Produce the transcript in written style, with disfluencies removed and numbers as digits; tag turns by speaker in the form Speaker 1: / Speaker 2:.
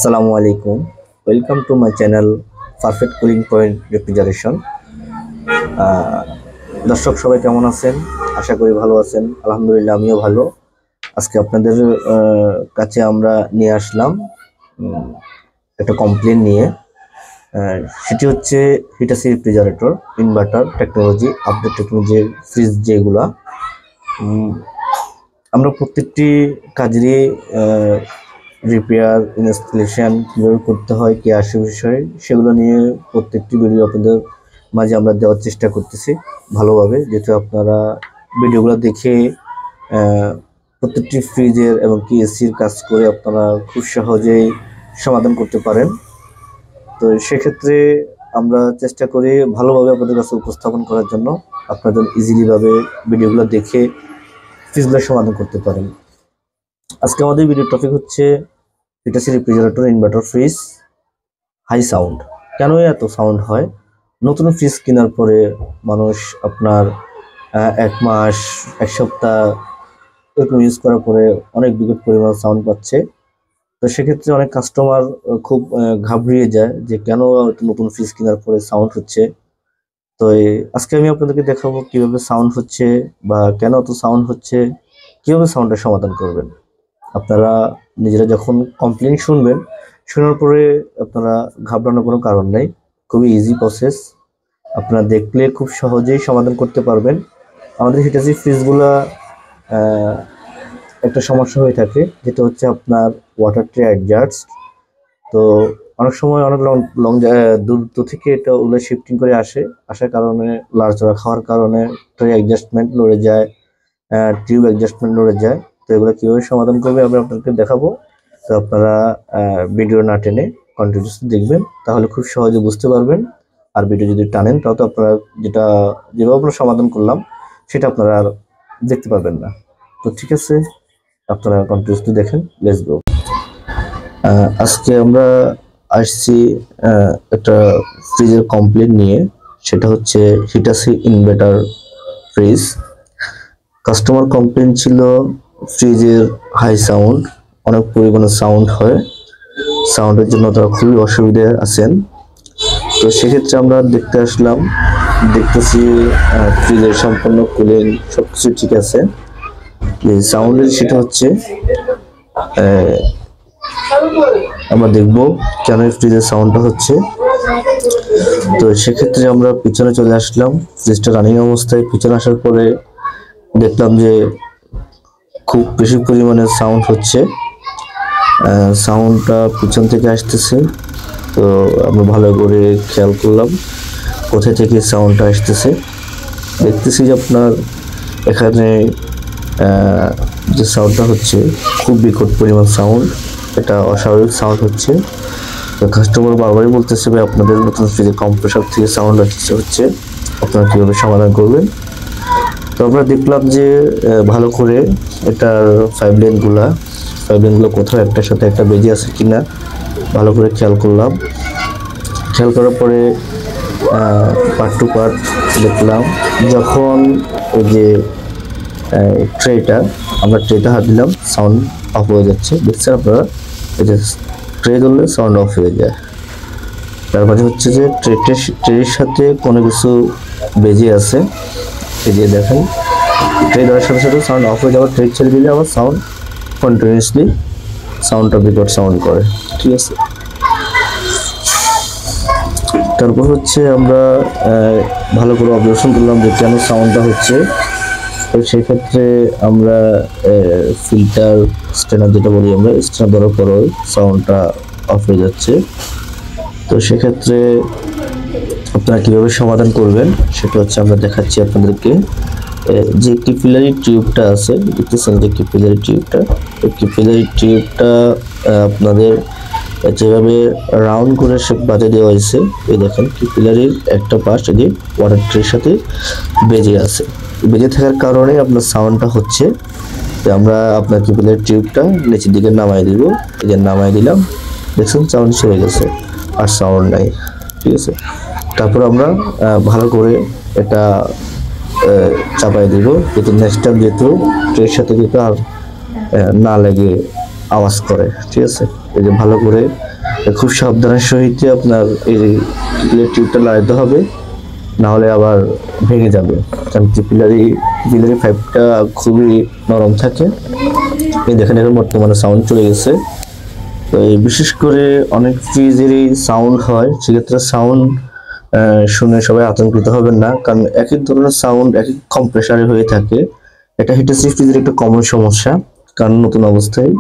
Speaker 1: আসসালামু আলাইকুম, welcome to my channel perfect cooling point refrigeration. দর্শক সবাই কেমন আছেন? আশা করি ভালো আছেন। আলহামদুলিল্লাহ, আমিও ভালো। আজকে আপনাদের কাছে আমরা নিয়ে আসলাম একটা কমপ্লেন নিয়ে। সেটি হচ্ছে Hitachi refrigerator inverter technology, update technology fridge যেগুলা আমরা প্রত্যেকটি কাজেরই রিপেয়ার ইনস্টলেশন কীভাবে করতে হয়, কী আসে বিষয়, সেগুলো নিয়ে প্রত্যেকটি ভিডিও আপনাদের মাঝে আমরা দেওয়ার চেষ্টা করতেছি ভালোভাবে, যেহেতু আপনারা ভিডিওগুলো দেখে প্রত্যেকটি ফ্রিজের এবং কি এসির কাজ করে আপনারা খুব সহজেই সমাধান করতে পারেন। তো সেক্ষেত্রে আমরা চেষ্টা করি ভালোভাবে আপনাদের কাছে উপস্থাপন করার জন্য, আপনাদের ইজিলিভাবে ভিডিওগুলো দেখে ফ্রিজগুলো সমাধান করতে পারেন। আজকে আমাদের ভিডিওর টপিক হচ্ছে Hitachi refrigerator inverter fridge high sound. কেন এত সাউন্ড হয়? নতুন ফ্রিজ কেনার পরে মানুষ আপনার 1 মাস 1 সপ্তাহ এরকম ইউজ করার পরে অনেক বিকট পরিমাণ সাউন্ড পাচ্ছে। তো সেক্ষেত্রে অনেক কাস্টমার খুব ঘাবড়িয়ে যায় যে কেন নতুন ফ্রিজ কেনার পরে সাউন্ড হচ্ছে। তো আজকে আমি আপনাদেরকে দেখাবো কিভাবে সাউন্ড হচ্ছে বা কেন এত সাউন্ড হচ্ছে, কিভাবে সাউন্ডের সমাধান করবেন। আপনারা নিজেরা যখন কমপ্লেন শুনবেন, শোনার পরে আপনারা ঘাবড়ানোর কোনো কারণ নেই। খুবই ইজি প্রসেস, আপনারা দেখলে খুব সহজেই সমাধান করতে পারবেন। আমাদের হিটাচি ফ্রিজগুলা একটা সমস্যা হয়ে থাকে, যেটা হচ্ছে আপনার ওয়াটার ট্রে অ্যাডজাস্ট। তো অনেক সময় অনেক লং দূরত্ব থেকে এটা ওগুলো শিফটিং করে আসার কারণে, লাড়চড়া খাওয়ার কারণে ট্রে অ্যাডজাস্টমেন্ট লড়ে যায়, টিউব অ্যাডজাস্টমেন্ট লড়ে যায়। তো এগুলো কীভাবে সমাধান করবে আমি আপনাদেরকে দেখাবো। তো আপনারা ভিডিও না টেনে কন্টিনিউসলি দেখবেন, তাহলে খুব সহজে বুঝতে পারবেন। আর ভিডিও যদি টানেন তাহলে তো আপনারা যেভাবে আমরা সমাধান করলাম সেটা আপনারা আর দেখতে পারবেন না। তো ঠিক আছে, আপনারা কন্টিনিউসলি দেখেন। Let's go. আজকে আমরা আসছি একটা ফ্রিজের কমপ্লেন নিয়ে, সেটা হচ্ছে Hitachi inverter fridge. Customer complain ছিল ফ্রিজের হাই সাউন্ড, অনেক পরিমাণে সাউন্ড হয়, সাউন্ডের জন্য তারা খুবই অসুবিধায় আছেন। তো সেক্ষেত্রে আমরা দেখতে আসলাম, দেখতেছি ফ্রিজের সম্পূর্ণ কুলিং সবকিছু ঠিক আছে। এই সাউন্ডের সেটা হচ্ছে আমরা দেখব কেন ফ্রিজের সাউন্ডটা হচ্ছে। তো সেক্ষেত্রে আমরা পিছনে চলে আসলাম, ফ্রিজটা রানিং অবস্থায়। পিছনে আসার পরে দেখলাম যে খুব বেশি পরিমাণে সাউন্ড হচ্ছে, সাউন্ডটা পিছন থেকে আসতেছে। তো আমরা ভালো করে খেয়াল করলাম কোথায় থেকে সাউন্ডটা আসতেছে। দেখতেছি যে আপনার এখানে যে সাউন্ডটা হচ্ছে খুব বিকট পরিমাণ সাউন্ড, এটা অস্বাভাবিক সাউন্ড হচ্ছে। তো কাস্টমার বারবারই বলতেছে ভাই আপনাদের নতুন ফ্রিজের কম্প্রেসর থেকে সাউন্ড হচ্ছে, আপনারা কীভাবে সমাধান করবেন। তো আমরা দেখলাম যে ভালো করে এটার পাইপ লাইনগুলো কোথাও একটার সাথে একটা বেজে আছে কিনা ভালো করে খেয়াল করলাম। খেয়াল করার পরে পার্ট টু পার্ট দেখলাম। যখন ওই যে আমরা ট্রেটা হাত দিলাম, সাউন্ড অফ হয়ে যাচ্ছে। দেখছেন আপনারা, এই যে ট্রে ধরলে সাউন্ড অফ হয়ে যায়। তার মানে হচ্ছে যে ট্রের সাথে কোনো কিছু বেজে আছে। এই যে দেখেন, ট্রে ধরার সাথে সাথে সাউন্ড অফ হয়ে যাওয়ার, ট্রে ছেড়ে দিলে আবার সাউন্ড কন্টিনিউসলি সাউন্ডটা বিকট সাউন্ড করে। ঠিক আছে, তারপর হচ্ছে আমরা ভালো করে অবজারভেশন করলাম যে কেন সাউন্ডটা হচ্ছে। তো সেক্ষেত্রে আমরা ফিল্টার স্ট্যান্ডার যেটা বলি, আমরা স্ট্যান্ডার দেওয়ার পরও সাউন্ডটা অফ হয়ে যাচ্ছে। তো সেক্ষেত্রে আপনারা কীভাবে সমাধান করবেন সেটা হচ্ছে আমরা দেখাচ্ছি আপনাদেরকে। যে ক্যাপিলারি টিউবটা আছে, দেখতেছেন যে ক্যাপিলারি টিউবটা আপনাদের যেভাবে রাউন্ড করে সে বাঁধে দেওয়া হয়েছে। এই দেখেন ক্যাপিলারির একটা পাশ যদি ওয়াটার ট্রের সাথে বেজে আছে, বেজে থাকার কারণে আপনার সাউন্ডটা হচ্ছে। আমরা আপনার ক্যাপিলারি টিউবটা নিচের দিকে নামাই দিব, এই যে নামাই দিলাম, দেখছেন সাউন্ড চলে গেছে, আর সাউন্ড নাই। ঠিক আছে, তারপর আমরা ভালো করে এটা চাপাই দিব, যেহেতু নেক্সট টাইম যেহেতু ট্রের সাথে যেহেতু আর না লেগে আওয়াজ করে। ঠিক আছে, এই যে ভালো করে খুব সাবধানের সহিত আপনার এই টিউবটা লাগাতে হবে, না হলে আবার ভেঙে যাবে। কারণ পিলারি পাইপটা খুবই নরম থাকে। এই দেখেন এখন বর্তমানে সাউন্ড চলে গেছে। তো এই বিশেষ করে অনেক ফ্রিজেরই সাউন্ড হয়, সেক্ষেত্রে সাউন্ড শুনে সবাই আতঙ্কিত হবেন না, কারণ এক এক ধরনের সাউন্ড এক এক কম্প্রেসারে হয়ে থাকে। এটা হিটাচি ফ্রিজের একটা কমন সমস্যা, কারণ নতুন অবস্থায়